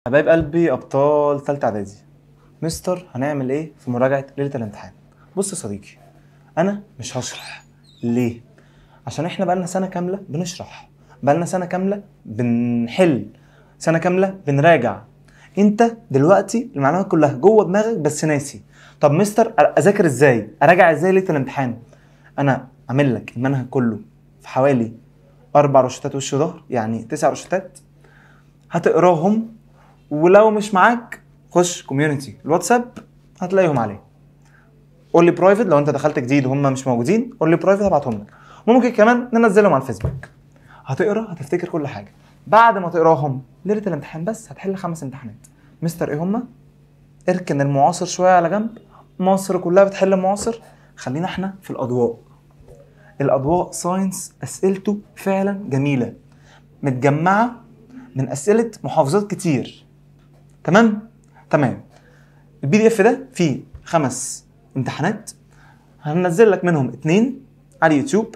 حبايب قلبي ابطال ثالثه اعدادي، مستر هنعمل ايه في مراجعه ليله الامتحان؟ بص يا صديقي، انا مش هشرح. ليه؟ عشان احنا بقالنا سنه كامله بنشرح، بقالنا سنه كامله بنحل، سنه كامله بنراجع. انت دلوقتي المعلومات كلها جوه دماغك بس ناسي. طب مستر اذاكر ازاي؟ اراجع ازاي ليله الامتحان؟ انا عامل لك المنهج كله في حوالي 4 روشتات وش ظهر، يعني 9 روشتات. هتقراهم، ولو مش معاك خش كوميونتي الواتساب هتلاقيهم عليه. قول لي برايفت لو انت دخلت جديد وهم مش موجودين، قول لي برايفت هبعتهم لك. ممكن كمان ننزلهم على الفيسبوك. هتقرا هتفتكر كل حاجه. بعد ما تقراهم ليله الامتحان بس هتحل 5 امتحانات. مستر ايه هما؟ اركن المعاصر شويه على جنب، مصر كلها بتحل المعاصر. خلينا احنا في الاضواء. الاضواء ساينس اسئلته فعلا جميله، متجمعه من اسئله محافظات كتير. تمام. البي دي اف ده فيه 5 امتحانات، هننزل لك منهم 2 على اليوتيوب،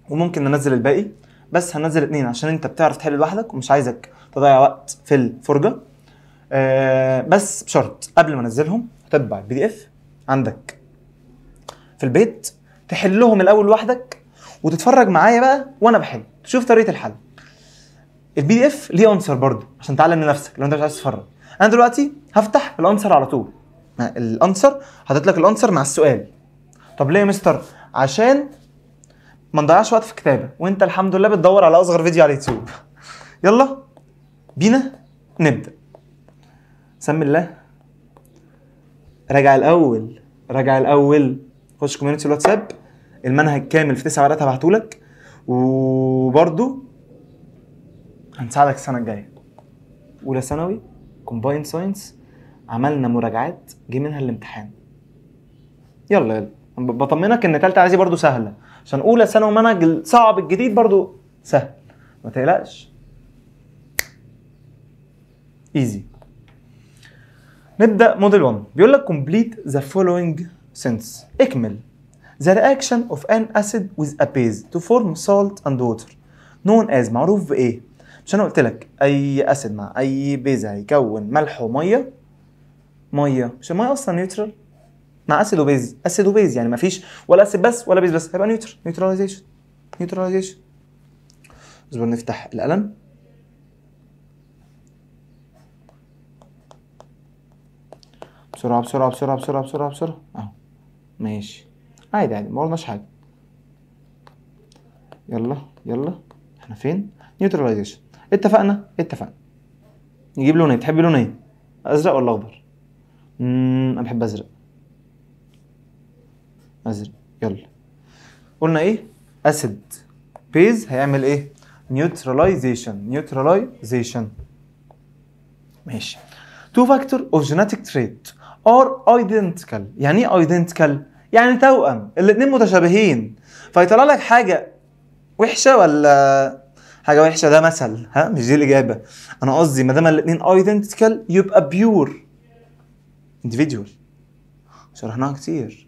وممكن ننزل الباقي، بس هننزل 2 عشان انت بتعرف تحل لوحدك ومش عايزك تضيع وقت في الفرجه. بس بشرط قبل ما انزلهم هتطبع البي دي اف عندك في البيت، تحلهم الاول لوحدك وتتفرج معايا بقى وانا بحل، تشوف طريقه الحل. البي دي اف ليه انسر برضه عشان تعلم لنفسك لو انت مش عايز تتفرج. انا دلوقتي هفتح الانسر على طول، الانسر حاطط لك الانسر مع السؤال. طب ليه يا مستر؟ عشان ما نضيعش وقت في الكتابه وانت الحمد لله بتدور على اصغر فيديو على اليوتيوب. يلا بينا نبدا. سم الله. راجع الاول خش كوميونتي الواتساب، المنهج كامل في 9 ورقات هبعتهولك، وبرده هنساعدك السنه الجايه. اولى ثانوي كومباين ساينس عملنا مراجعات جه منها الامتحان. يلا بطمنك ان ثالثه اعدادي برضو سهله، عشان اولى ثانوي منهج الصعب الجديد برضو سهل، ما تقلقش. ايزي. نبدا موديل 1. بيقول لك complete the following sentence. اكمل. The reaction of an acid with a base to form salt and water known as معروف بايه؟ مش انا قلت لك اي اسيد مع اي بيز هيكون ملح وميه. مش الميه اصلا نيوترال مع اسيد وبيز يعني مفيش ولا اسيد بس ولا بيز بس، هيبقى نيوتراليزيشن. اصبر نفتح القلم. بسرعه اهو. ماشي عادي ما قلناش حاجه. يلا احنا فين؟ نيوتراليزيشن. اتفقنا. نجيب لون ايه؟ تحب لون ايه؟ ازرق ولا اخضر؟ انا بحب ازرق. يلا قلنا ايه؟ اسيد بيز هيعمل ايه؟ نيوتراليزيشن. ماشي. Two factor of genetic trait are identical. يعني ايه identical؟ يعني توأم، الاتنين متشابهين، فيطلع لك حاجة وحشة ولا حاجة وحشة. ده مثل، مش دي الإجابة. أنا قصدي ما دام الاتنين identical يبقى pure individual. شرحناها كتير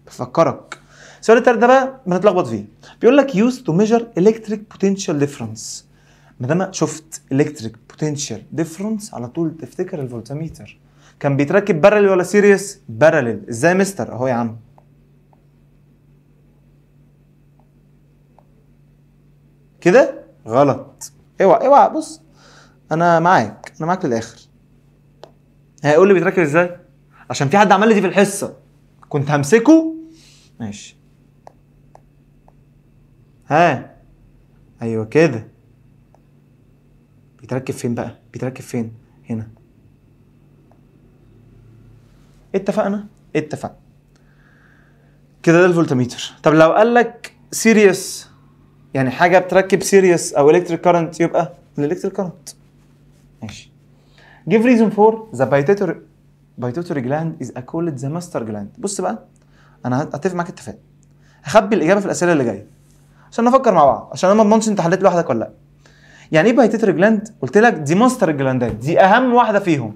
بفكرك. السؤال التالت ده بقى بنتلخبط فيه. بيقول لك use to measure electric potential difference. ما دام شفت electric potential difference على طول تفتكر الفولتميتر. كان بيتركب بارلل ولا سيريس؟ بارلل. ازاي مستر؟ اهو يا عم. كده غلط. اوعى بص، انا معاك للاخر. هيقول لي بيتركب ازاي؟ عشان في حد عمل لي دي في الحصه كنت همسكه. ماشي. ايوه كده. بيتركب فين بقى؟ هنا. اتفقنا كده. ده الفولتميتر. طب لو قال لك سيريس، يعني حاجه بتركب سيريس او الكتريك كارنت، يبقى الالكتريك كارنت. ماشي. give reason for the pituitary gland is called the master gland. بص بقى، انا هتفق معاك اتفاق، هخبي الاجابه في الاسئله اللي جايه عشان نفكر مع بعض، عشان انا ما اضمنش انت حليت لوحدك ولا لا. يعني ايه بايتيتري جلاند؟ قلت لك دي ماستر الجلاندات، دي اهم واحده فيهم.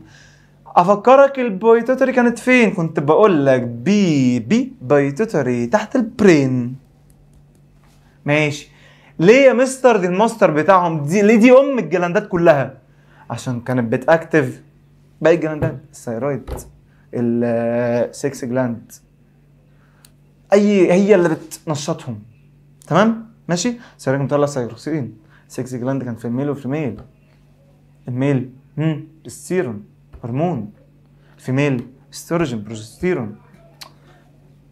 افكرك البايتيتري كانت فين؟ كنت بقول لك بايتيتري تحت البرين. ماشي. ليه يا مستر دي الماستر بتاعهم؟ دي ليه دي ام الجلاندات كلها؟ عشان كانت بتاكتف باقي الجلاندات، الثيرويد، السكس جلاند، هي اللي بتنشطهم. تمام ماشي. الثيرويد مطلع سيروكسين، السكس جلاند كان في الميل وفي الميل. الميل تستيرون هرمون، الفيميل استروجين بروجستيرون.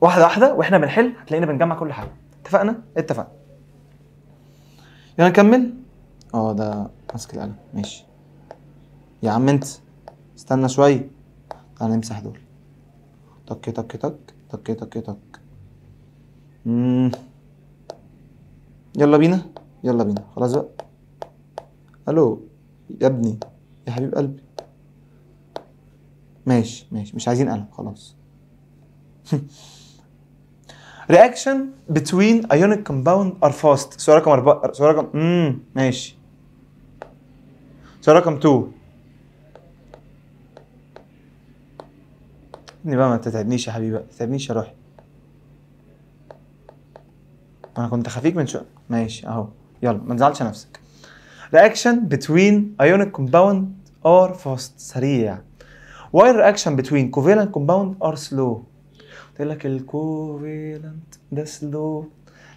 واحده واحده واحنا بنحل هتلاقينا بنجمع كل حاجه. اتفقنا؟ اتفقنا. يلا نكمل. ده ماسك القلم ماشي. يا عم انت استنى شويه، تعالى نمسح دول. تك تك تك تك تك تك. يلا بينا يلا بينا خلاص بقى. الو يا ابني يا حبيب قلبي. ماشي مش عايزين قلم خلاص. reaction between ionic compound are fast. سؤال رقم 4. سؤال رقم ماشي. سؤال رقم 2. ابني بقى ما تتعبنيش يا حبيبي، ما تتعبنيش يا روحي. انا كنت خفيك من شويه. ماشي اهو. يلا ما تزعلش نفسك. reaction between ionic compound are fast. سريع. while reaction between covalent compound are slow. قلت لك الكوفالنت ده سلو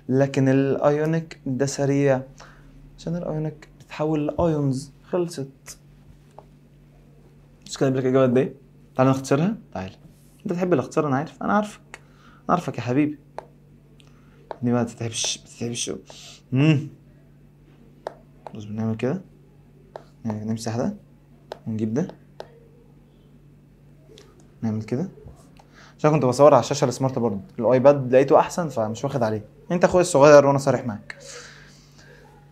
لكن الايونيك ده سريع، عشان الايونيك بتتحول لايونز. خلصت. مش كده لك اجابه قد ايه؟ تعالى نختصرها. تعالى. انت تحب الاختصار، انا عارف، انا عارفك يا حبيبي. دي ما تتعبش بص بنعمل كده، نمسح ده ونجيب ده، نعمل كده. عشان كنت بصور على الشاشه السمارت بورد، الايباد لقيته احسن فمش واخد عليه. انت اخويا الصغير وانا صارح معاك.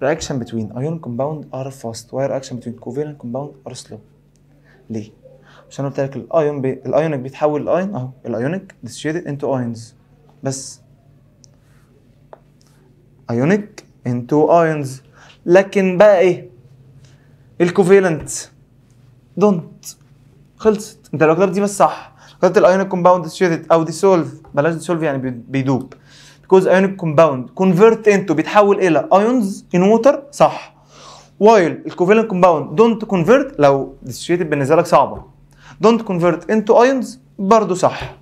reaction between ion compound are fast while reaction between covalent compound are slow. ليه؟ عشان قلت لك الايونيك بيتحول لايون اهو. الايونيك dissociated into ions بس. ايونيك into ions. لكن بقى ايه؟ الكوفالنت دونت. خلصت. انت لو كتبت دي بس صح، كتبت الايونيك كومباوند dissociated او dissolve، بلاش dissolve يعني بيدوب. because ionic compound convert into بيتحول الى ions in water صح. while الكوفالنت كومباوند don't convert، لو dissociated بالنسبه لك صعبه، don't convert into ions برضو صح.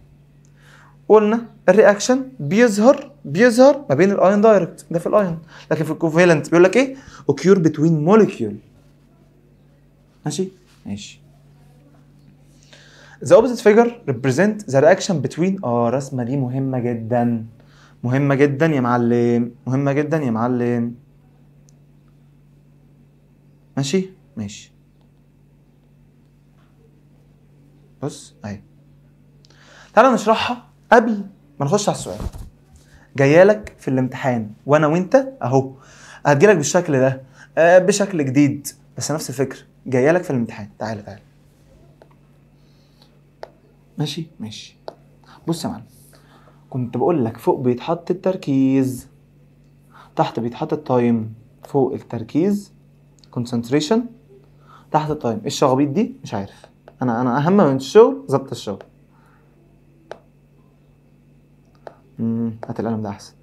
قلنا الرياكشن بيظهر ما بين الايون دايركت ده في الايون، لكن في الكوفالنت بيقول لك ايه؟ occur between molecule. ماشي. The opposite figure represent the reaction between الرسمة دي مهمة جدا، مهمة جدا يا معلم، مهمة جدا يا معلم. ماشي. بص اهي، تعالى نشرحها قبل ما نخش على السؤال. جايالك في الامتحان وانا وانت اهو، هتجيلك بالشكل ده بشكل جديد بس نفس الفكرة. جايالك في الامتحان. تعالى. ماشي. بص يا معلم، كنت بقول لك فوق بيتحط التركيز، تحت بيتحط التايم. فوق التركيز concentration، تحت التايم. ايه الشغبيط دي؟ مش عارف. انا اهم من الشغل ظبط الشغل. هات القلم ده احسن.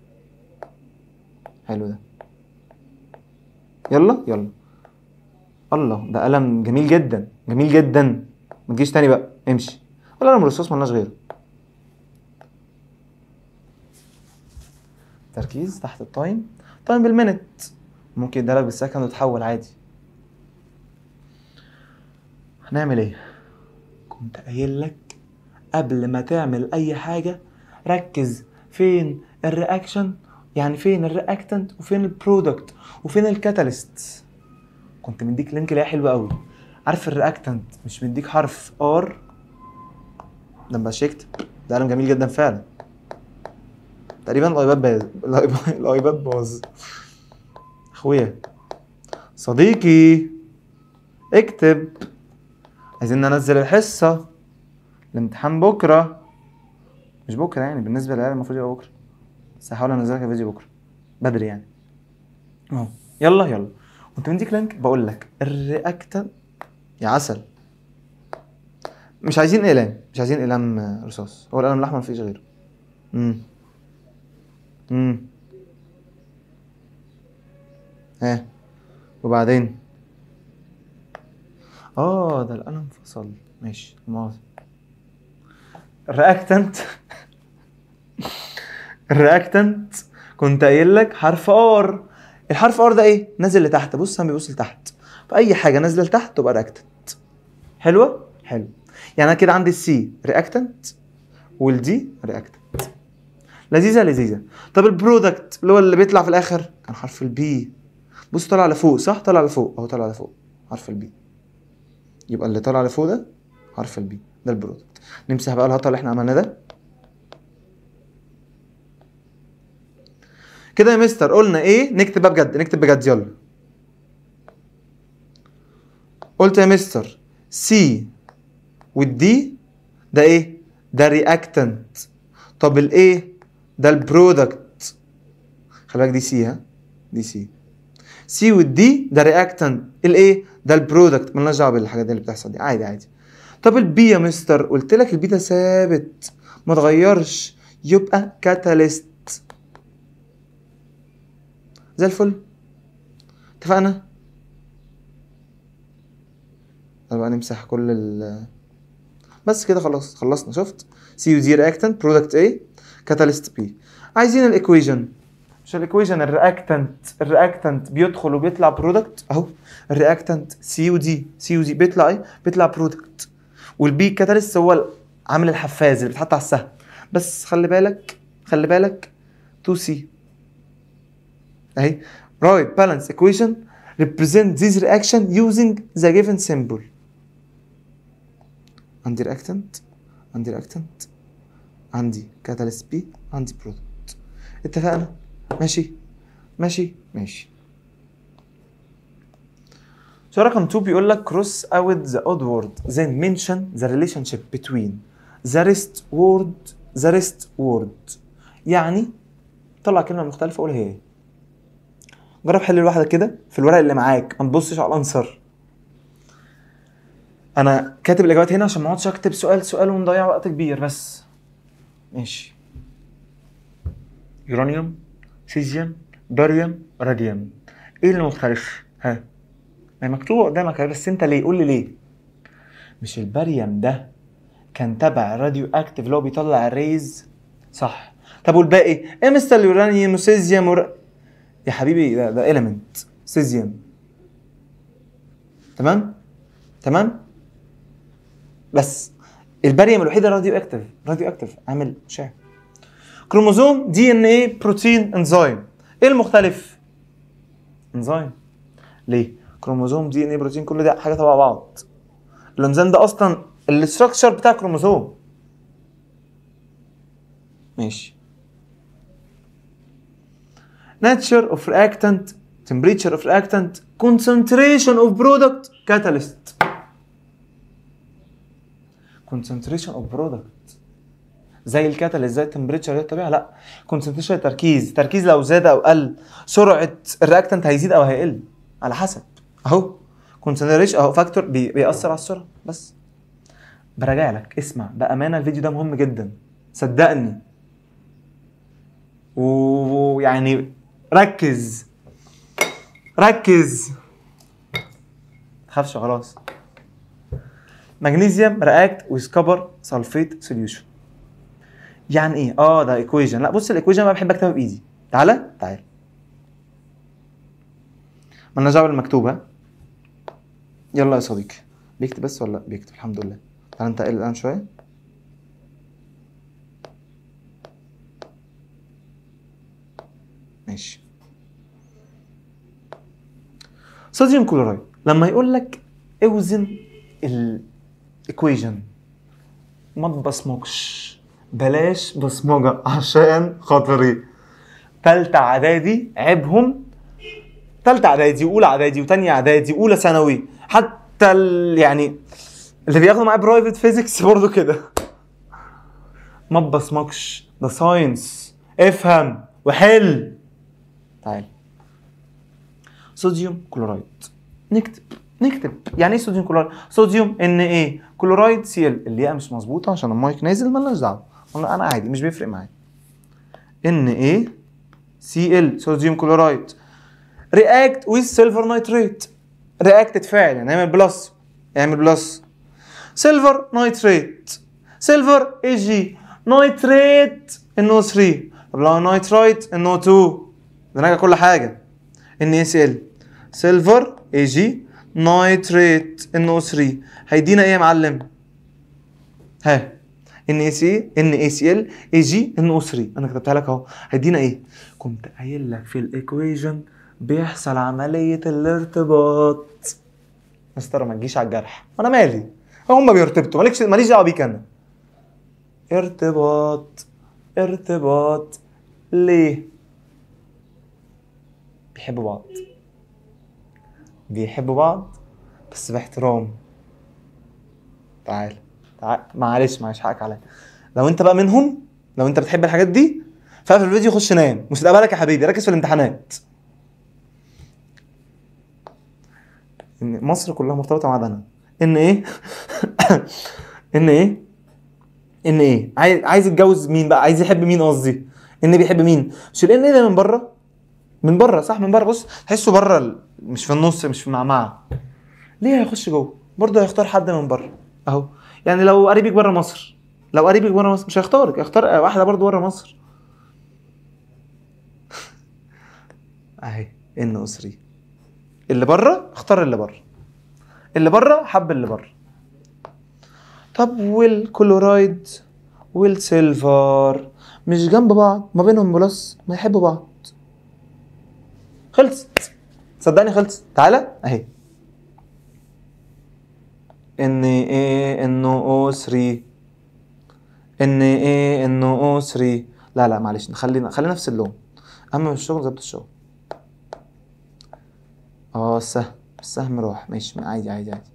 حلو ده. يلا. الله، ده قلم جميل جدا جميل جدا. ما تجيش تاني بقى، امشي. ولا قلم رصاص مالناش غيره. تركيز تحت التايم. تايم بالمينت، ممكن يديلك بالسكند وتحول عادي. هنعمل ايه؟ كنت قايل لك قبل ما تعمل اي حاجه ركز فين الرياكشن، يعني فين الرياكتنت وفين البرودكت وفين الكاتاليست. كنت مديك لينك ليه حلو قوي. عارف الرياكتنت مش مديك حرف ار؟ ده مبقاش يكتب. ده قلم جميل جدا فعلا. تقريبا الايباد باظ. اخويا صديقي اكتب، عايزين ننزل الحصه، الامتحان بكره. مش بكره يعني، بالنسبه للعيال المفروض يبقى بكره، بس هحاول انزلك الفيديو بكره بدري يعني اهو. يلا. كنت مديك لينك بقول لك الرياكتنت يا عسل. مش عايزين اقلام رصاص، هو القلم الاحمر مفيش غيره. ها وبعدين ده القلم فصل. ماشي مؤاخذة. الرياكتنت الرياكتنت كنت قايل لك حرف ار. الحرف ار ده ايه؟ نازل لتحت. بص هم بيبص لتحت، فاي حاجه نازله لتحت تبقى رياكتنت. حلوه حلو. يعني انا كده عندي السي رياكتنت والدي رياكتنت. لذيذه لذيذه. طب البرودكت اللي هو اللي بيطلع في الاخر كان حرف البي. بص طالع لفوق صح؟ طالع لفوق اهو، طالع لفوق حرف البي. يبقى اللي طالع لفوق ده حرف البي، ده البرودكت. نمسح بقى الهطل اللي احنا عملناه ده كده يا مستر. قلنا ايه؟ نكتب بقى بجد، نكتب بجد يلا. قلت يا مستر سي والدي ده ايه؟ ده رياكتنت. طب الايه؟ ده البرودكت. خلي بالك دي سي، ها دي سي. سي والدي ده رياكتنت. الايه؟ ده البرودكت. مالناش دعوه بالحاجات اللي بتحصل دي، عادي عادي. طب البي يا مستر، قلت لك البي ده ثابت ما اتغيرش، يبقى كاتاليست. زي الفل. اتفقنا؟ طب بقى نمسح كل بس كده خلاص خلصنا. شفت؟ سي ودي رياكتنت، برودكت ايه، كاتاليست بي. عايزين الايكويجن. مش الايكويجن، الرياكتنت بيدخل وبيطلع برودكت اهو. الرياكتنت سي ودي، سي ودي بيطلع ايه؟ بيطلع برودكت. والبي كاتاليست هو عامل الحفاز اللي بيتحط على السهم. بس خلي بالك 2 سي اهي. right balance equation represent this reaction using the given symbol. عندي reactant عندي catalyst B عندي product. اتفقنا؟ ماشي. سؤال رقم 2 بيقول لك cross out the odd word then mention the relationship between the rest word. يعني طلع كلمة مختلفة قول هي ايه. جرب حل الواحدة كده في الورق اللي معاك، ما تبصش على الانسر. انا كاتب الاجابات هنا عشان ما اقعدش اكتب سؤال ونضيع وقت كبير بس. ماشي. يورانيوم، سيزيوم، باريوم، راديوم. ايه اللي مختلف؟ ها ما مكتوب قدامك بس انت ليه؟ قول لي ليه. مش الباريوم ده كان تبع الراديو اكتيف اللي هو بيطلع الريز؟ صح. طب والباقي ايه؟ مستر اليورانيوم وسيزيوم يا حبيبي ده إيليمنت سيزيوم. تمام. بس الباريوم الوحيده راديو اكتيف عامل مشع. كروموزوم دي ان ايه بروتين انزيم. ايه المختلف؟ انزيم. ليه؟ كروموزوم دي ان ايه بروتين كل ده حاجه تبع بعض. الانزيم ده اصلا الاستراكشر بتاع كروموزوم. ماشي. nature of reactant, temperature of reactant, concentration of product, catalyst. concentration of product زي الكاتاليست زي التمبريتشر زي الطبيعه؟ لا. concentration تركيز لو زاد او قل سرعه الرياكتنت هيزيد او هيقل على حسب. اهو concentration اهو فاكتور بيأثر على السرعه. بس براجع لك، اسمع بامانه الفيديو ده مهم جدا صدقني، ويعني ركز تخافش خلاص. مغنيسيوم رياكت ويز كبر سلفيت سوليوشن. يعني ايه؟ ده ايكويجن. لا بص الايكويجن بقى بحب اكتبها بايدي. تعال مالناش دعوه بالمكتوب. ها يلا يا صديقي. بيكتب بس ولا لا؟ بيكتب الحمد لله. تعال انت قل الان شويه. ماشي. صوديوم كلورايد لما يقول لك اوزن الايكويجن ما تبصمجش، بلاش بصمجه عشان خاطري. تالتة اعدادي عيبهم، تالتة اعدادي واولى اعدادي وتانية اعدادي واولى ثانوي، حتى يعني اللي بياخدوا معايا برايفت فيزيكس برضو كده. ما تبصمجش، ده ساينس، افهم وحل. تعال. صوديوم كلورايد. نكتب يعني ايه صوديوم كلورايد؟ صوديوم ان ايه كلورايد سي ال. الياء مش مظبوطه عشان المايك نازل، مالناش دعوه، انا عادي مش بيفرق معايا. ان ايه سي ال صوديوم كلورايد رياكت ويز سيلفر نايتريت. رياكت تفاعل يعني نعمل بلس اعمل بلس. سيلفر نايتريت، سيلفر اي جي، نايتريت NO3. طب لو نايترايت NO2، ده نراجع كل حاجه. NaCl، سيلفر اي جي، نايتريت NO3 هيدينا ايه يا معلم؟ ها NaCl AgNO3 انا كتبتها لك اهو. هيدينا ايه؟ كنت قايل لك في الايكويجن بيحصل عمليه الارتباط. مستر ما تجيش على الجرح، انا مالي، هم بيرتبطوا، ماليش دعوه بيك انا. ارتباط، ارتباط ليه؟ بيحبوا بعض، بيحبوا بعض بس باحترام. تعال معلش حقك عليا. لو انت بقى منهم، لو انت بتحب الحاجات دي، فقفل الفيديو خش نام، مستقبلك يا حبيبي، ركز في الامتحانات. ان مصر كلها مرتبطه معدنها. ان ايه؟ ان ايه؟ ان ايه؟ عايز يتجوز مين بقى؟ عايز يحب مين قصدي؟ ان بيحب مين؟ مش الان ايه ده من بره؟ من بره صح، من بره. بص تحسه بره مش في النص، مش في المعمعه. ليه هيخش جوه؟ برضه هيختار حد من بره اهو. يعني لو قريبك بره مصر، لو قريبك بره مصر مش هيختارك، هيختار واحده برضه بره مصر اهي. ان اسري اللي بره اختار اللي بره، اللي بره حب اللي بره. طب والكلورايد والسيلفر مش جنب بعض، ما بينهم بلس، ما يحبوا بعض. خلصت، صدقني خلصت. تعالى اهي NaNO3، NaNO3. لا معلش، خلينا نفس اللون، اهم من الشغل ظبط الشغل. السهم راح، ماشي عادي عادي عادي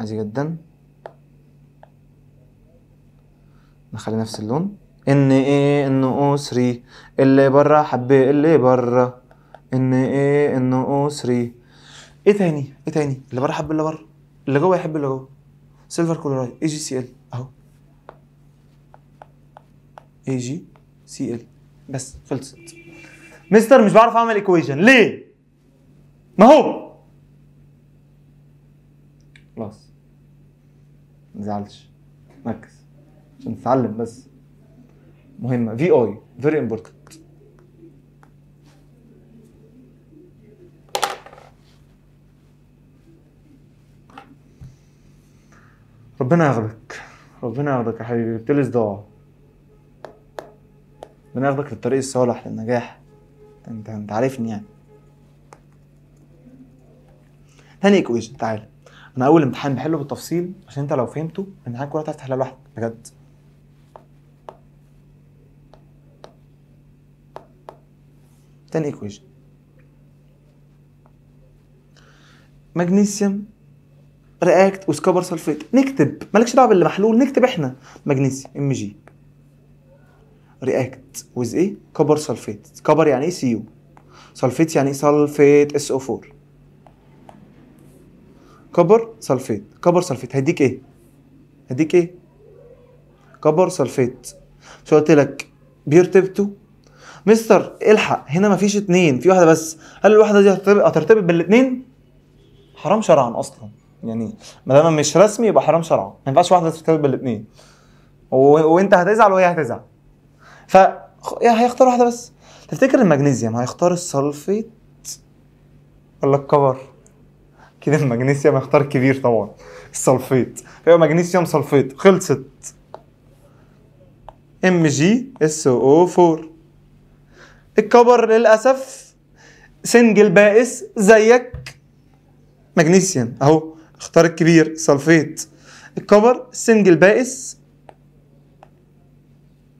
عادي جدا. نخلي نفس اللون. NaNO3 اللي بره حبي اللي بره. NaNO3. ايه تاني؟ اللي بره حب اللي بره، اللي جوه يحب اللي جوه. سيلفر كلورايد AgCl اهو، AgCl بس خلصت. مستر مش بعرف اعمل ايكويشن ليه؟ ما هو خلاص متزعلش، ركز عشان تتعلم بس. مهمة VI very important. ربنا ياخدك، ربنا ياخدك يا حبيبي، جبتلي صداع. ربنا ياخدك للطريق الصالح للنجاح. انت عارفني يعني. تاني ايكويشن، تعالى. انا اول امتحان بحله بالتفصيل عشان انت لو فهمته الامتحان كله هتعرف تحلها لوحدك بجد. تاني ايكويشن، مغنيسيوم رياكت وذ كوبر سلفيت. نكتب، مالكش دعوه باللي محلول، نكتب احنا مغنيسيوم Mg رياكت وذ ايه؟ كوبر سلفيت. كوبر يعني ايه؟ Cu. سلفيت يعني ايه؟ سلفيت SO4. كوبر سلفيت، كوبر سلفيت هيديك ايه؟ كوبر سلفيت. شو قلت لك؟ بيرتبطوا. مستر الحق، هنا مفيش اتنين، في واحده بس. هل الواحده دي هترتبط بالاتنين؟ حرام شرعا اصلا، يعني ما دام مش رسمي يبقى حرام شرعا، ما ينفعش واحده ترتبط بالاتنين. وانت هتزعل وهي هتزعل، هيختار واحده بس. تفتكر المغنيسيوم هيختار السلفيت ولا الكبر؟ كده المغنيسيوم هيختار الكبير طبعا، السلفيت. فيبقى مغنيسيوم سلفيت. خلصت. MgSO4. الكبر للاسف سنجل بائس زيك. مغنيسيوم اهو اختار الكبير سلفيت. الكبر سنجل بائس،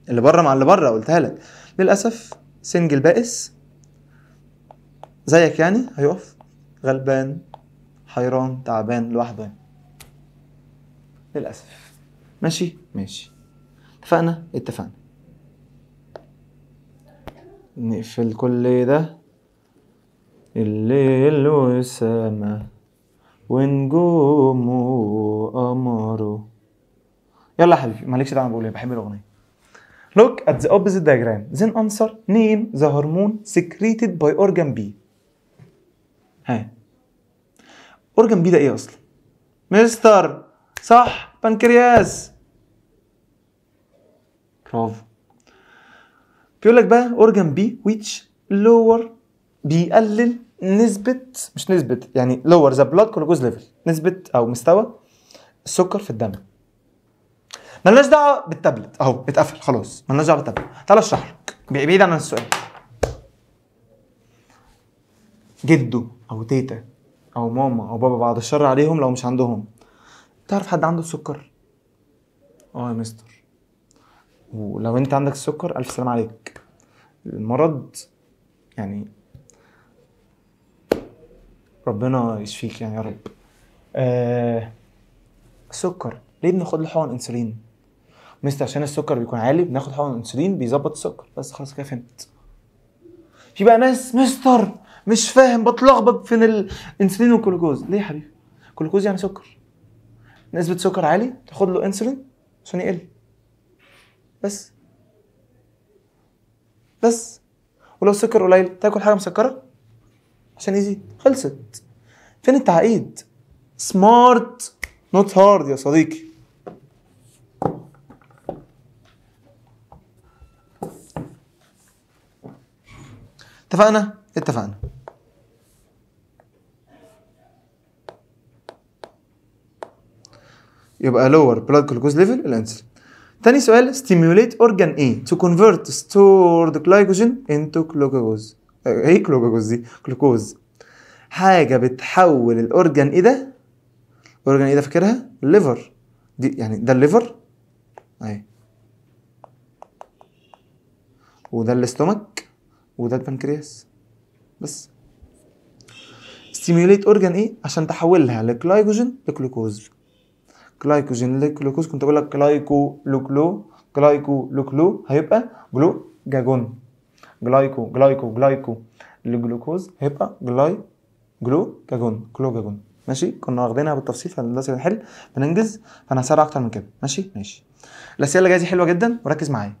اللي بره مع اللي بره قلتها لك. للاسف سنجل بائس زيك، يعني هيقف غلبان حيران تعبان لوحده للاسف. ماشي اتفقنا. نقفل كل ده، الليل والسما ونجوم وقمره. يلا يا حبيبي، مالكش دعوه بقول ايه، بحب الاغنيه. Look at the opposite diagram then answer name the hormone secreted by organ B. organ B ده ايه اصلا؟ مستر صح، بنكرياس. برافو. بيقول لك بقى اورجان بي which lower بيقلل نسبة، مش نسبة يعني lower the blood glucose level، نسبة او مستوى السكر في الدم. ملناش دعوة بالتابلت اهو اتقفل خلاص، ملناش دعوة بالتابلت. تعال اشرح لك بعيد عن السؤال. جده او تيتا او ماما او بابا بعد الشر عليهم لو مش عندهم، تعرف حد عنده السكر؟ اه يا مستر. ولو انت عندك السكر الف سلام عليك، المرض يعني ربنا يشفيك يعني يا رب. السكر ليه بناخد له حقن انسولين؟ مستر عشان السكر بيكون عالي بناخد حقن انسولين بيظبط السكر بس. خلاص كده فهمت. في بقى ناس مستر مش فاهم، بتلخبط بين الانسولين والجلوكوز. ليه يا حبيبي؟ الجلوكوز يعني سكر، نسبة سكر عالي تاخد له انسولين عشان يقل بس. ولو السكر قليل تاكل حاجة مسكرة عشان يزيد. خلصت. فين التعقيد؟ سمارت نوت هارد يا صديقي. اتفقنا. يبقى lower blood glucose level الانسولين. تاني سؤال stimulate organ A to convert stored glycogen into glucose. ايه glucose دي؟ جلوكوز. حاجة بتحول الاورجان ايه ده؟ الاورجان ايه ده فاكرها؟ الليفر دي، يعني ده الليفر اهي، وده الاستومك، وده البنكرياس بس. stimulate organ ايه عشان تحولها لجلايكوجين لجلوكوز. جلايكوجين لجلوكوز، كنت بقول لك جلايكو هيبقى جلوكاجون. جلايكو لجلوكوز هيبقى جلوكاجون. ماشي، كنا واخدينها بالتفصيل فلازم نحل بننجز، فانا هسرع اكتر من كده. ماشي. الاسئله اللي جايه دي حلوه جدا وركز معايا.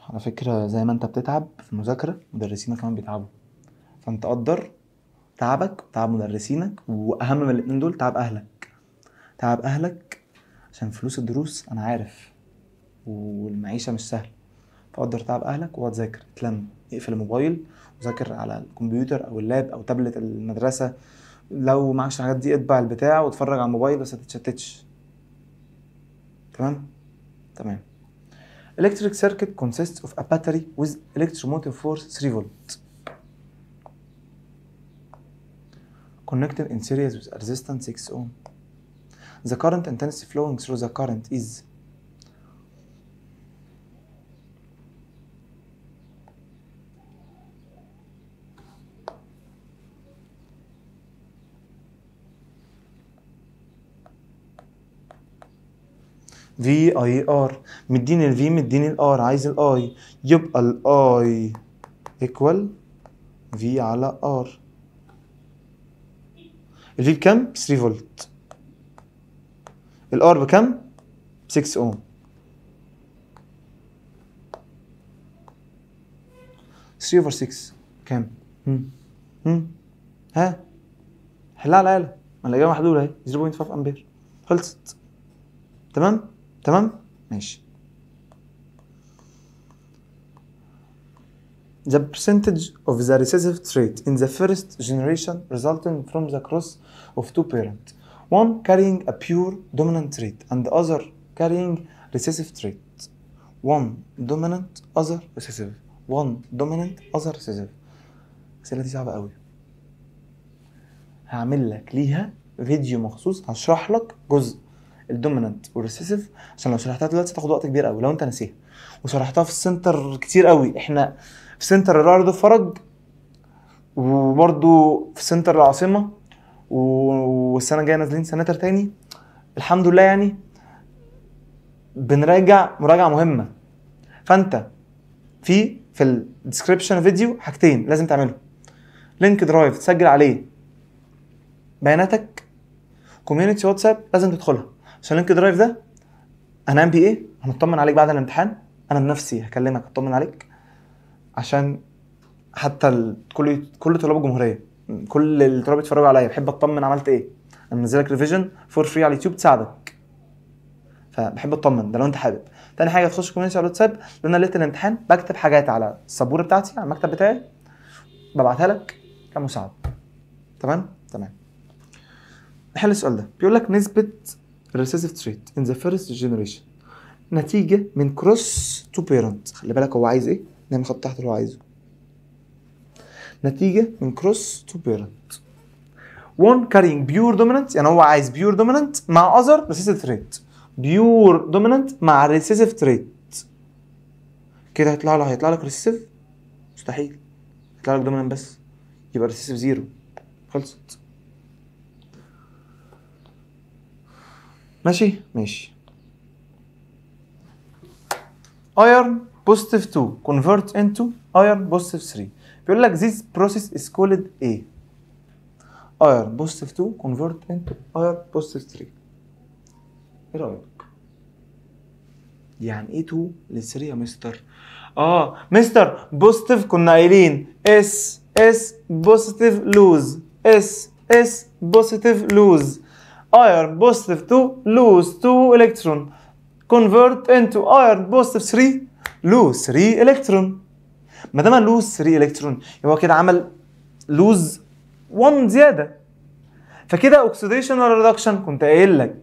على فكره زي ما انت بتتعب في المذاكره مدرسينك كمان بيتعبوا، فانت قدر تعبك وتعب مدرسينك، واهم من الاثنين دول تعب اهلك عشان فلوس الدروس انا عارف والمعيشه مش سهله. فقدر تعب اهلك واقعد ذاكر، اتلم، اقفل الموبايل وذاكر على الكمبيوتر او اللاب او تابلت المدرسه. لو معكش الحاجات دي اطبع البتاع واتفرج على الموبايل بس متتشتتش. تمام. Electric circuit consists of a battery with electromotive force 3 volt connected in series with a resistance 6 ohm. The current intensity flowing through the current is في اي ار. مديني الفي مديني الار، عايز الاي، يبقى الاي ايكوال في على ار. الفي بكام؟ 3 فولت. الار بكام؟ 6 اوم. 3 over 6 كام؟ ها حلها على الآلة، ما الإجابة محدودة اهي 0.5 امبير. خلصت. تمام ماشي. The percentage of the recessive trait in the first generation resulting from the cross of two parents, one carrying a pure dominant trait and the other carrying recessive trait. One dominant other recessive. الأسئلة دي صعبة قوي، هعمل لك ليها فيديو مخصوص هشرح لك جزء الدومينانت والريسيسيف، عشان لو شرحتها دلوقتي تاخد وقت كبير قوي لو انت ناسيها، وشرحتها في السنتر كتير قوي. احنا في سنتر الارض فرج، وبرضو في سنتر العاصمه، والسنه الجايه نازلين سنتر تاني الحمد لله. يعني بنراجع مراجعه مهمه. فانت في الديسكريبشن فيديو حاجتين لازم تعملهم: لينك درايف تسجل عليه بياناتك، كوميونتي واتساب لازم تدخلها، عشان لينك درايف ده هنعمل بيه ايه؟ هنطمن عليك بعد الامتحان، انا بنفسي هكلمك اطمن عليك، عشان حتى كل طلاب الجمهوريه، كل الطلاب بيتفرجوا عليا، بحب اطمن عملت ايه. انا منزلك ريفيجن فور فري على اليوتيوب تساعدك، فبحب اطمن ده لو انت حابب. تاني حاجه تخش كوميونتي على الواتساب، لان انا ليله الامتحان بكتب حاجات على السبوره بتاعتي على المكتب بتاعي، ببعتها لك كمساعده. تمام. نحل السؤال ده. بيقول لك نسبه الريسيسيف تريت ان ذا فيرست جنريشن نتيجه من كروس تو بيرنت. خلي بالك هو عايز ايه، نعمل خط تحت اللي هو عايزه. نتيجه من كروس تو بيرنت one carrying pure dominant، يعني هو عايز pure dominant مع other recessive trait. pure dominant مع recessive trait كده هيطلع لك recessive؟ مستحيل، هيطلع لك dominant بس، يبقى recessive زيرو. خلصت. ماشي. iron positive 2 convert into iron positive 3. بيقول لك this process is called ايه؟ iron positive 2 convert into iron positive 3. ايه رأيك؟ يعني ايه 2 ل 3 يا مستر؟ مستر بوزيتيف كنا قايلين اس بوزيتيف لوز، اس بوزيتيف لوز، ايرون بوزيتيف 2 لوز 2 الكترون، كونفرت انتو ايرون بوزيتيف 3 لوز 3 الكترون. ما دام لوز 3 الكترون يبقى كده عمل لوز 1 زياده، فكده اوكسيديشن ولا ريدكشن؟ كنت قايل لك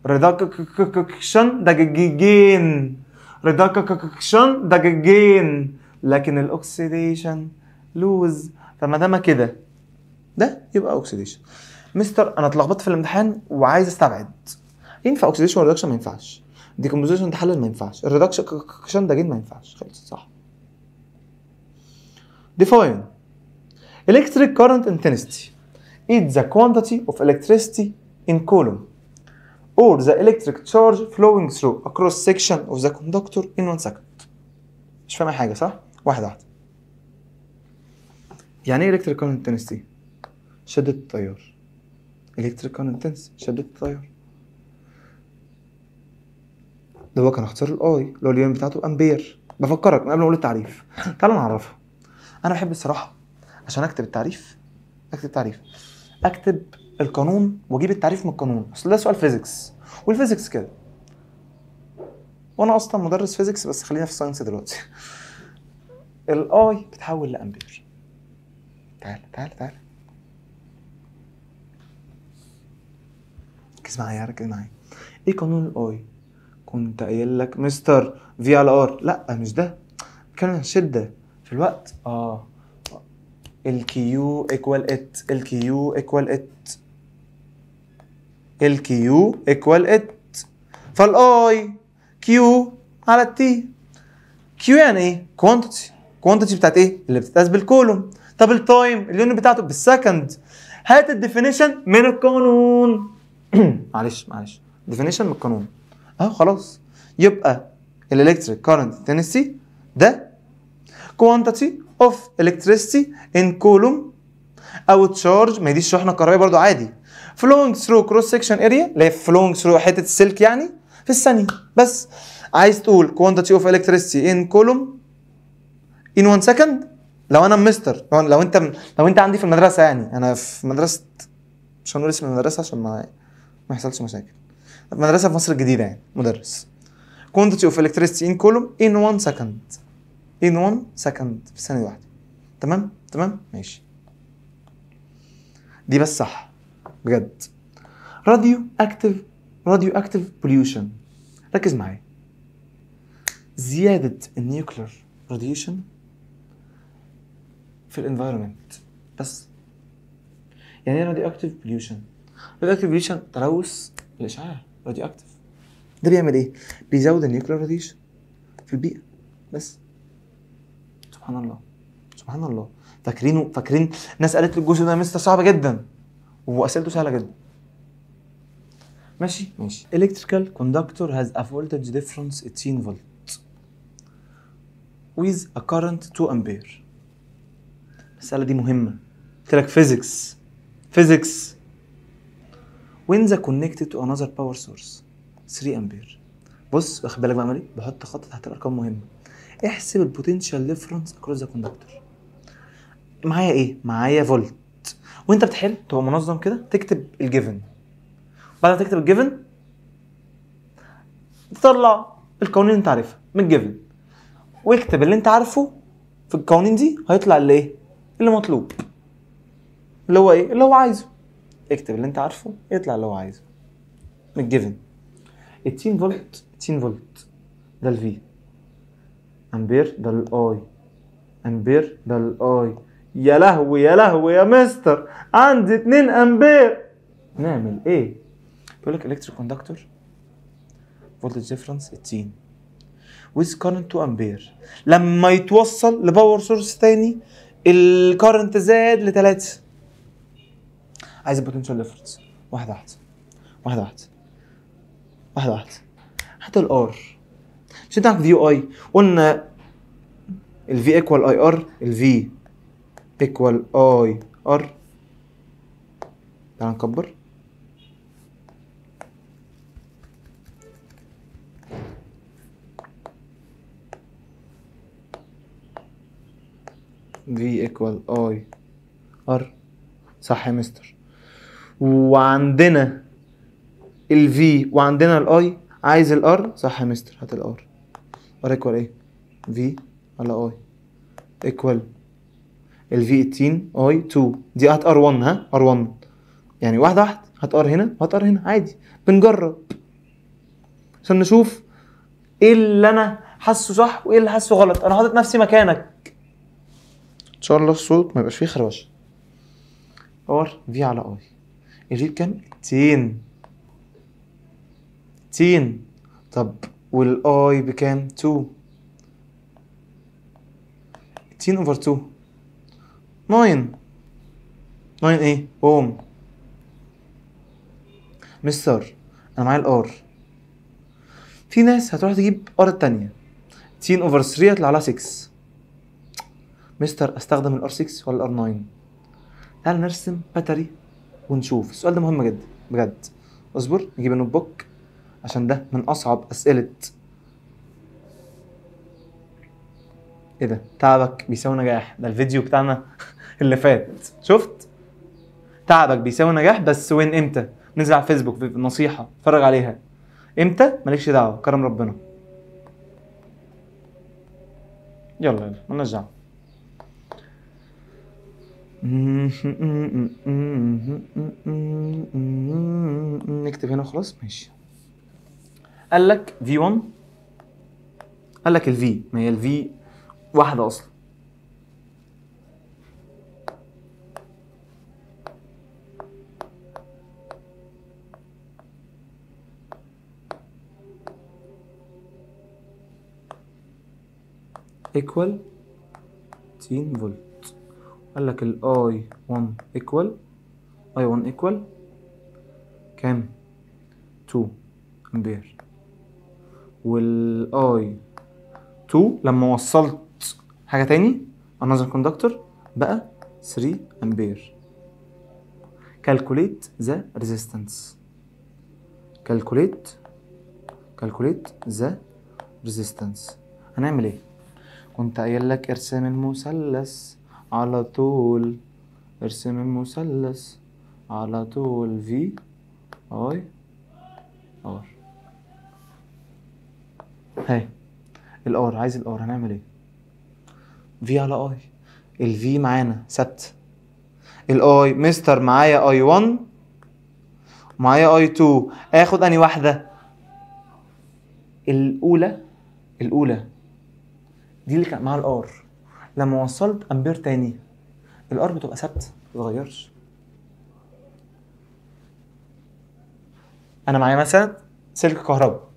ريدكشن ده جين، ريدكشن ده جين، لكن الاكسيديشن لوز. فما دام كده ده يبقى اوكسيديشن. مستر انا اتلخبطت في الامتحان وعايز استبعد، ينفع اوكسيديشن ولا ريدكشن؟ ما ينفعش. ديكومبوزيشن تحلل ما ينفعش، الريدكشن ده جين ما ينفعش. خلص صح. define electric current intensity is the quantity of electricity in coulomb or the electric charge flowing through a cross section of the conductor in 1 second. مش فاهم حاجه صح؟ واحده. يعني ايه electric current intensity؟ شدة التيار. electric current intensity شدة التيار. ده هو كان اختصار الاي اللي هو اليونت بتاعته امبير. بفكرك من قبل ما اقول التعريف، تعالوا نعرفها. انا بحب الصراحه عشان اكتب التعريف اكتب القانون واجيب التعريف من القانون. اصل ده سؤال فيزيكس، والفيزيكس كده، وانا اصلا مدرس فيزيكس بس خلينا في الساينس دلوقتي. الاي بتتحول لامبير. تعال ركز معايا. ايه قانون الاي؟ كنت قايل لك مستر في على ار. لا مش ده، كان شده في الوقت. الكيو ايكوال ات، الكيو ايكوال ات، فالاي كيو على التي. كيو يعني ايه؟ كوانتيتي بتاعت ايه؟ اللي بتتقاس بالكولوم. طب التايم اليونت بتاعته بالسكند. هات الديفينيشن من القانون. معلش ديفينيشن من القانون خلاص. يبقى الالكتريك كارنت انتنسيتي ده كوانتيتي اوف الكتريسيتي ان كولوم او تشارج. ما دي الشحنه الكهربائيه برضو عادي. flowing through cross section area اللي هي flowing through حته السلك يعني في الثانيه. بس عايز تقول quantity of electricity in column in 1 second. لو انا مستر، لو انت عندي في المدرسه، يعني انا في مدرسه، مش هنقول اسم المدرسه عشان ما يحصلش مشاكل، في مدرسه في مصر الجديده يعني مدرس. quantity of electricity in column in 1 second، in 1 second في ثانيه واحده. تمام ماشي. دي بس صح بجد. راديو اكتيف بوليوشن. ركز معايا. زياده النيوكلير راديشن في الانفايرمنت بس. يعني ايه راديو اكتيف بوليوشن؟ تلوث الاشعاع. راديو اكتيف ده بيعمل ايه؟ بيزود النيوكلير راديشن في البيئه بس. سبحان الله. فاكرين ناس قالت لي الجزء ده مستر صعب جدا واسئلته سهله جدا. ماشي. electrical conductor has a voltage difference 18 volt with a current 2 ampere. المسألة دي مهمة. قلت لك physics when the connected to another power source 3 ampere. بص واخد بالك بعمل ايه؟ بحط خط تحت الارقام مهمة. احسب البوتنشال ديفرنس across the conductor. معايا ايه؟ معايا فولت. وانت بتحل تبقى منظم كده، تكتب الجيفن، بعد ما تكتب الجيفن تطلع القوانين اللي انت عارفها من الجيفن، واكتب اللي انت عارفه في القوانين دي، هيطلع اللي ايه؟ اللي مطلوب، اللي هو ايه؟ اللي هو عايزه. اكتب اللي انت عارفه يطلع اللي هو عايزه من الجيفن. 18 فولت، 18 فولت ده الفي، امبير ده الاي، امبير ده الاي. يا لهوي يا لهوي يا مستر، عندي 2 امبير، نعمل ايه؟ بيقول لك الكتريك كوندكتور فولتج ديفرنس 18 with current 2 امبير، لما يتوصل لباور سورس تاني الكارنت زاد ل 3. عايز البوتنشال ديفرنس. واحده واحده واحده واحده واحده واحده. هات الار، مش انت عندك في يو اي قلنا الفي ايكوال اي ار، الفي ايكوال اي ار. تعال نكبر. في ايكوال اي ار، صح يا مستر. وعندنا الفي وعندنا الاي، عايز الار، صح يا مستر. هات الار. ار ايكوال ايه؟ في على اي ايكوال الفي 18 اي 2. دي هات ار 1، ها ار 1 يعني واحده واحده. هات ار هنا وهات ار هنا عادي، بنجرب عشان نشوف ايه اللي انا حاسه صح وايه اللي حاسه غلط. انا حاطط نفسي مكانك ان شاء الله الصوت ما يبقاش فيه خربشه. ار في على اي، الفي بكام؟ 200. 200. طب والاي بكام؟ 2. 2 اوفر 2 9. 9 ايه؟ اوم. مستر انا معايا الار، في ناس هتروح تجيب ار التانية، 10 اوفر 3 هيطلع لها 6. مستر استخدم الار 6 ولا الار 9؟ تعال نرسم باتري ونشوف. السؤال ده مهم جدا بجد. اصبر نجيب النوت بوك عشان ده من اصعب اسئله. ايه ده؟ تعبك بيساوي نجاح، ده الفيديو بتاعنا اللي فات شفت؟ تعبك بيساوي نجاح، بس وين؟ امتى؟ نزل على الفيسبوك في نصيحه اتفرج عليها. امتى؟ مالكش دعوه، كرم ربنا. يلا يلا مالناش دعوه. نكتب هنا خلاص ماشي. قال لك V1، قال لك الفي، ما هي الفي واحدة أصلا. equal 10 فولت. قال لك ال I1 equal I1 equal كام؟ 2 امبير. وال I2 لما وصلت حاجة تاني another conductor بقى 3 امبير. calculate the resistance. calculate the resistance. هنعمل ايه؟ كنت قايل لك ارسم المثلث على طول، ارسم المثلث على طول. في اي ار. هاي الار، عايز الار، هنعمل ايه؟ في على اي، الفي معانا ثابته. الاي مستر معايا اي 1 معايا اي 2، اخد اني واحده؟ الاولى دي اللي كان معاها الار. لما وصلت امبير تاني الار بتبقى ثابته ما بتتغيرش. انا معايا مثلا سلك كهرباء،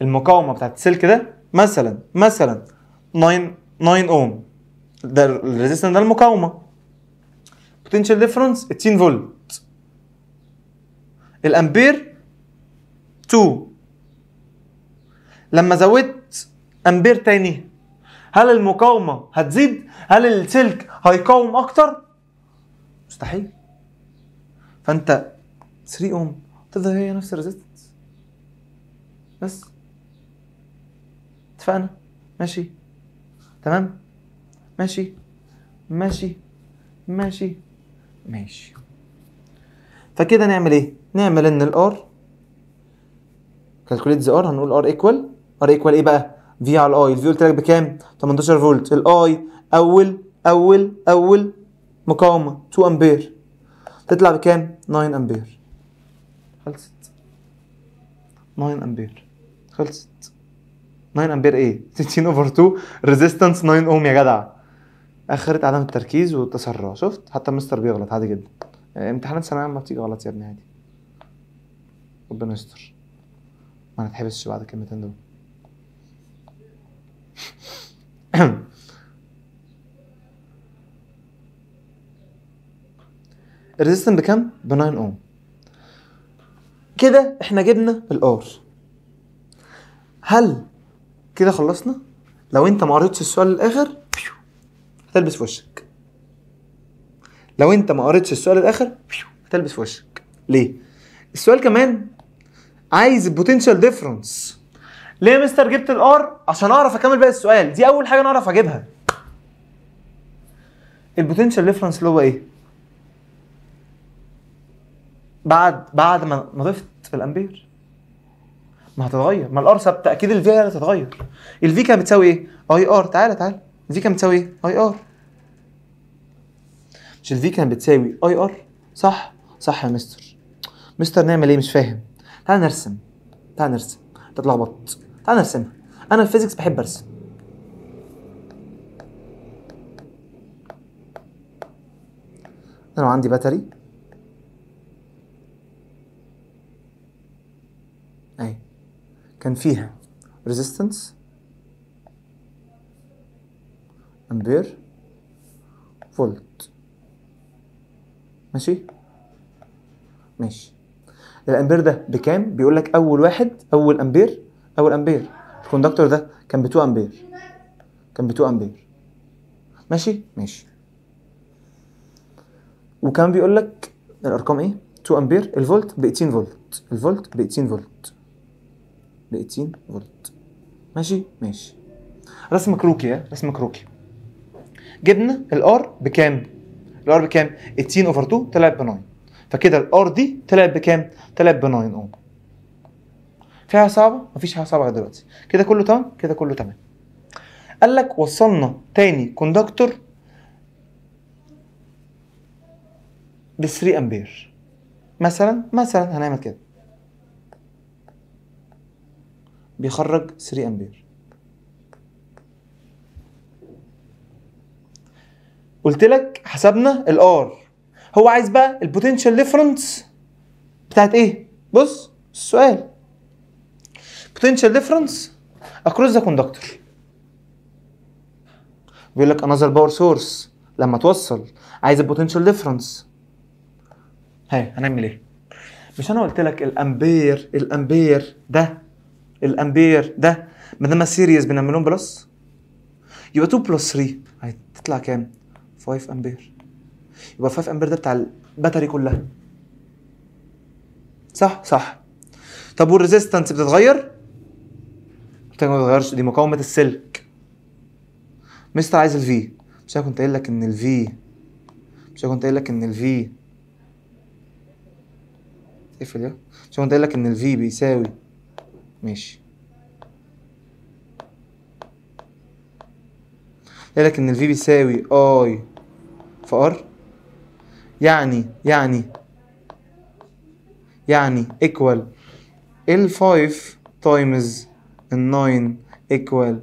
المقاومه بتاعت السلك ده مثلا 9 اوم، ده الريزيستنس ده المقاومه. بوتنشال ديفرنس 18 فولت، الامبير 2. لما زودت امبير تاني هل المقاومه هتزيد؟ هل السلك هيقاوم اكتر؟ مستحيل. فانت 3 اوم تفضل هي نفس الريزيستنس بس. اتفقنا؟ ماشي تمام ماشي. ماشي ماشي ماشي. فكده نعمل ايه؟ نعمل ان الار كالكوليت ذا ار، هنقول ار ايكوال ايه بقى؟ في على الاي. الفي قلت لك بكام؟ 18 فولت. الاي اول مقاومه 2 امبير تطلع بكام؟ 9 امبير. خلصت. 9 امبير خلصت. 9 امبير ايه؟ 16 اوفر 2 ريزيستنس 9 اوم يا جدع. اخرت عدم التركيز والتسرع. شفت؟ حتى مستر بيغلط عادي جدا. امتحانات ثانويه عامه بتيجي غلط يا ابني عادي. ربنا يستر ما نتحبسش بعد الكلمتين دول. الريزيستنس بكام؟ ب 9 اوم. كده احنا جبنا الار. هل كده خلصنا؟ لو انت ما قريتش السؤال للاخر هتلبس في وشك. لو انت ما قريتش السؤال للاخر هتلبس في وشك. ليه؟ السؤال كمان عايز البوتنشال ديفرنس. ليه يا مستر جبت الار؟ عشان اعرف اكمل باقي السؤال. دي اول حاجه انا اعرف اجيبها. البوتنشال ديفرنس اللي هو ايه؟ بعد ما ضفت الامبير ما هتتغير. ما الار ثابته، اكيد الفي هي اللي هتتغير. الفي كانت بتساوي ايه؟ اي ار. تعالى الفي كانت بتساوي ايه؟ اي ار. مش الفي كانت بتساوي اي ار؟ صح يا مستر نعمل ايه؟ مش فاهم. تعال نرسم. انت اتلخبطت. تعال نرسمها. انا الفيزيكس بحب ارسم. انا عندي باتري اهي، كان فيها ريزيستنس امبير فولت. ماشي. الامبير ده بكام؟ بيقول لك اول امبير الكوندكتور ده كان ب 2 امبير. ماشي. وكان بيقول لك الارقام ايه؟ 2 امبير. الفولت ب 18 فولت. ماشي. رسم كروكي. جبنا الار بكام؟ 18 اوفر 2 طلعت ب 9. فكده الار دي طلعت بكام؟ طلعت ب 9 اوم. في حاجه صعبه؟ مفيش حاجه صعبه دلوقتي. كده كله تمام. قال لك وصلنا تاني كوندكتور ب 3 امبير مثلا هنعمل كده، بيخرج 3 امبير. قلت لك حسبنا الار، هو عايز بقى البوتنشال ديفرنس بتاعت ايه؟ بص السؤال، potential difference across the conductor. بيقول لك another power source لما توصل عايز البوتنشال ديفرنس. هاي هنعمل ايه؟ مش انا قلت لك الامبير ده ما دام سيريز بنعملهم بلس، يبقى 2 بلس 3 هتطلع كام؟ 5 امبير. يبقى 5 امبير ده بتاع الباتري كلها. صح. طب والريزيستنس بتتغير؟ ما بتتغيرش، دي مقاومه السلك. مستر عايز الفي. مش انا كنت قايل لك ان الفي اقفل يا. مش انا كنت قايل لك ان الفي بيساوي ماشي، قايل لك ان الفي بيساوي اي في ار، يعني ايكوال ال 5 تايمز ال 9 ايكوال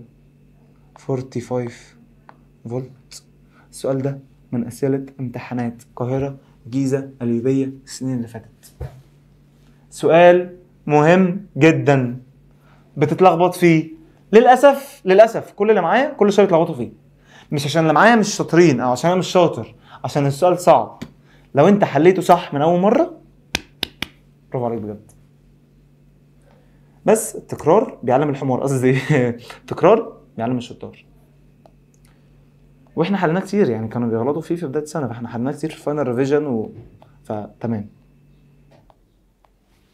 45 فولت. السؤال ده من اسئله امتحانات القاهره الجيزه القليوبيه السنين اللي فاتت. سؤال مهم جدا بتتلخبط فيه للاسف. كل اللي معايا كل شويه يتلخبطوا فيه، مش عشان اللي معايا مش شاطرين او عشان انا مش شاطر، عشان السؤال صعب. لو انت حليته صح من اول مره برافو عليك بجد. بس التكرار بيعلم الحمار، قصدي التكرار بيعلم الشطار. واحنا حلناه كتير، يعني كانوا بيغلطوا فيه في بدايه السنه، فاحنا حلناه كتير في فاينل ريفيجن فتمام.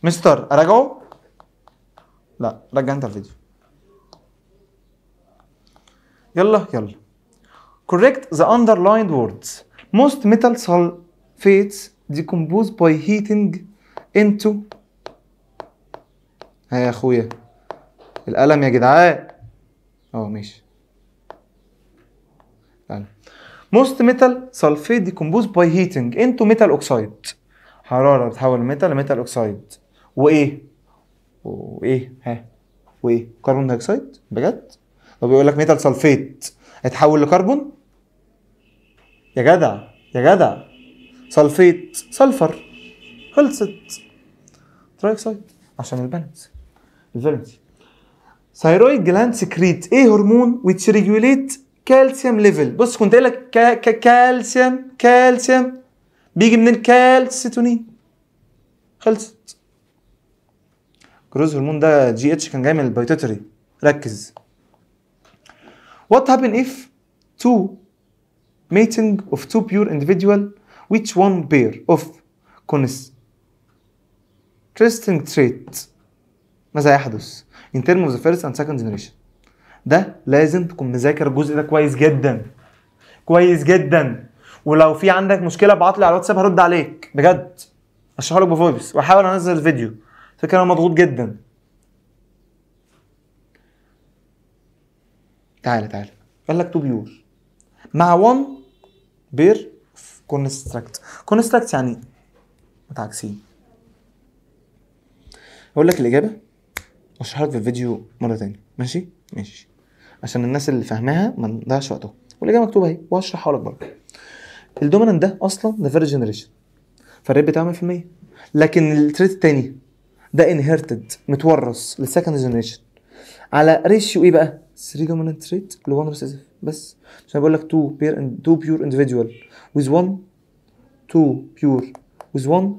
مستر اراجعه؟ لا رجع انت الفيديو. يلا correct the underlined words. Most metal sulfates decompose by heating into. ها يا اخويا القلم يا جدعان. ماشي. القلم. Most metal sulfate decompose by heating into metal oxide. حرارة بتحول الميتال لميتال اوكسايد. وايه؟ ها؟ وايه؟ كربون دايوكسيد؟ بجد؟ طب بيقول لك ميتال سلفيت هيتحول لكربون؟ يا جدع يا جدع. سلفيت سلفر. خلصت. ترايكسايد عشان البالانس. الفالنسي. ثايرويد جلاند سكريت ايه هرمون which regulate كالسيوم ليفل. بص كنت قايل لك كالسيوم بيجي من الكالسيتونين. خلصت. جروز هرمون ده جي اتش كان جاي من البيتوتري. ركز. What happen if two mating of two pure individual which one pair of contrasting trait ماذا يحدث in terms of the first and second generation. ده لازم تكون مذاكر الجزء ده كويس جدا كويس جدا. ولو في عندك مشكله ابعت لي على الواتساب هرد عليك بجد. اشرح لك بفويس واحاول انزل الفيديو. فكرة انا مضغوط جدا. تعالى قال لك تو بيور مع 1 بير كونستراكت يعني متعاكسين. اقول لك الاجابه واشرح لك في الفيديو مره تانية. ماشي عشان الناس اللي فاهماها ما نضيعش وقتهم. والاجابه مكتوبه اهي وهشرحها لك برضه. الدومينانت ده اصلا ده فيرست جنريشن فالريت بتاعه 100%. لكن التريت التاني ده انهيرتد متورث للسكند جنريشن على ريشيو ايه بقى؟ 3 دومينانت تريت ل 1 ريسيسيف بس. عشان بقول لك 2 بيور individual with 1 2 بيور with 1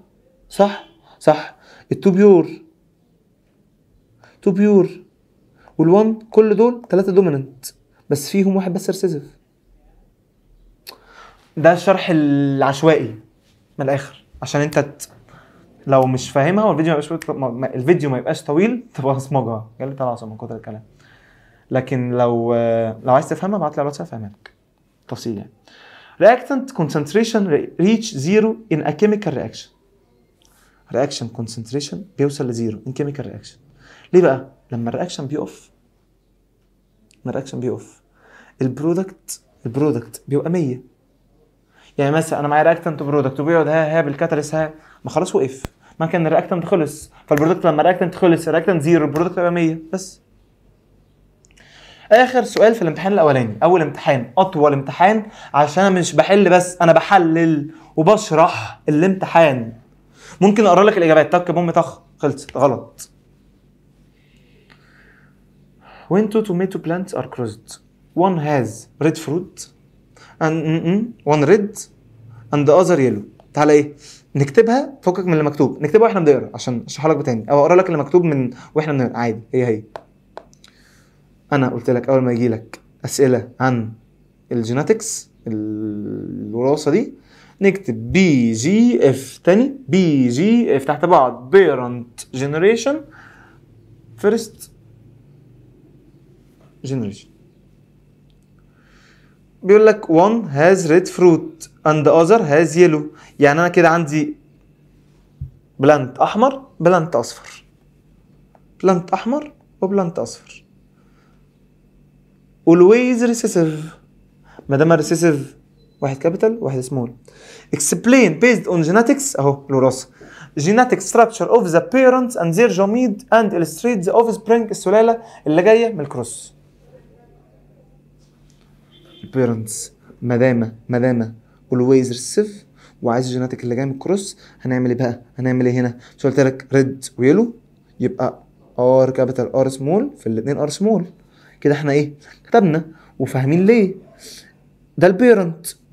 صح ال2 بيور وال1 كل دول 3 دومينانت بس فيهم واحد بس ريسيسيف. ده الشرح العشوائي من الاخر عشان انت لو مش فاهمها والفيديو ما يبقاش طويل تبقى صمجه جالي طلع من كتر الكلام. لكن لو عايز تفهمها ابعت لي على الواتساب افهمها لك تفصيل يعني. reactant concentration reach zero in a chemical reaction. reaction concentration بيوصل لزيرو in chemical reaction. ليه بقى؟ لما الرياكشن بيقف البرودكت بيبقى 100. يعني مثلا انا معايا رياكتنت برودكت وبيقعد ها بالكاتاليست ما خلاص وقف. ما كان الرياكتنت خلص فالبرودكت لما الرياكتنت خلص الرياكتنت زيرو البرودكت يبقى 100 بس. اخر سؤال في الامتحان الاولاني. اول امتحان اطول امتحان عشان انا مش بحل بس انا بحلل وبشرح الامتحان. ممكن اقرا لك الاجابات تك بوم طخ خلصت غلط. When two tomato plants are crossed one has red fruit and one red and the other yellow. تعالى ايه نكتبها فكك من اللي مكتوب نكتبها واحنا بنقرا عشان اشرح لك بتاني او اقرا لك اللي مكتوب من واحنا بنقرا عادي. هي انا قلت لك اول ما يجي لك اسئله عن الجيناتكس الوراثه دي نكتب بي جي اف تاني بي جي اف تحت بعض بيرنت جنريشن فيرست جنريشن. بيقول لك one has red fruit and the other has yellow. يعني انا كده عندي بلانت احمر بلانت اصفر بلانت احمر وبلانت اصفر. always recessive. ما دام الريسيسيف واحد كابيتال واحد سمول. explain based on genetics اهو الوراثه genetic structure of the parents and their gamete and illustrate the offspring السلاله اللي جايه من الكروس. البيرنتس مدامه always recessive وعايز الجيناتيك اللي جاي من الكروس هنعمل ايه بقى؟ هنعمل ايه هنا؟ مش قلت لك ريد ويلو يبقى ار كابيتال ار سمول في الاثنين ار سمول. كده احنا ايه كتبنا وفاهمين ليه. ده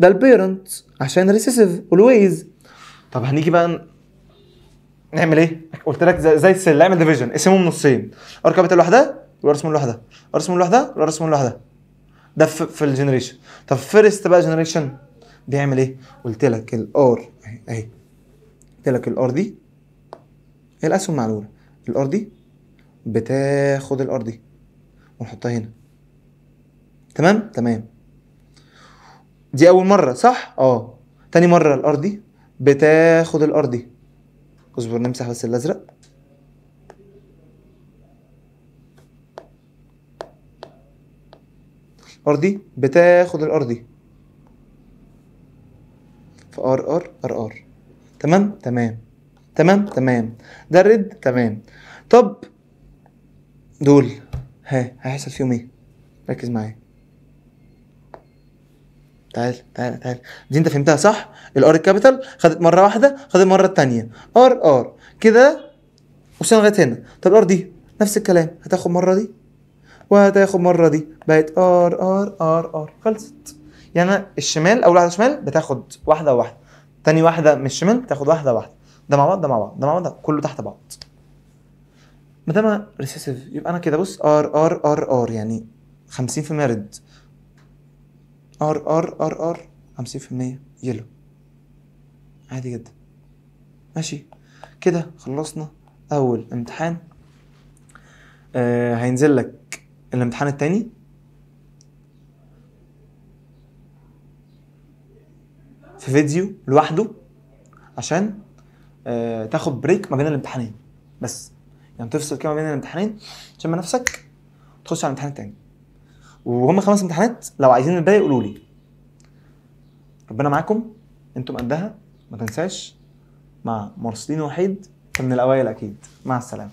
البيرنت عشان ريسيسيف اولويز. طب هنيجي بقى نعمل ايه؟ قلت لك زي السيل اعمل ديفيجن اقسمهم نصين ار كابيتال لوحدها والار سمول لوحدها ار سمول لوحدها والار سمول لوحدها. ده في الجنريشن. طب فيرست بقى جنريشن بيعمل ايه؟ قلت لك الار اهي قلت لك الار دي هي الاسهم معلوله. الار دي بتاخد الار دي ونحطها هنا. تمام دي اول مره صح؟ تاني مره الار دي بتاخد الار دي. اصبر نمسح بس الازرق. ار دي بتاخد الار دي، فار ار ار ار. تمام تمام تمام تمام. ده الريد تمام. طب دول هيحصل فيهم ايه؟ ركز معايا. تعال تعال تعال. دي انت فهمتها صح؟ الار الكابيتال خدت مره واحده، خدت المره الثانيه ار ار كده وصلنا لغايه هنا. طب الار دي نفس الكلام، هتاخد مره دي وهتاخد مره دي، بقت ار ار ار ار. خلصت. يعني أنا الشمال اول واحده شمال بتاخد واحده واحده، تاني واحده من الشمال بتاخد واحده واحده. ده مع بعض ده مع بعض ده مع بعض، كله تحت بعض. ما دام ريسيسيف يبقى انا كده بص ار ار ار ار يعني 50% ريد، ار ار ار ار 50% يلو. عادي جدا. ماشي كده خلصنا اول امتحان. هينزل لك الامتحان التاني في فيديو لوحده، عشان تاخد بريك ما بين الامتحانين بس، يعني تفصل كده ما بين الامتحانين تشم نفسك وتخش على الامتحان التاني. وهم 5 امتحانات، لو عايزين الباقي قولوا لي. ربنا معاكم، انتم قدها. ما تنساش مع مرسلين وحيد من الاوائل اكيد. مع السلامه.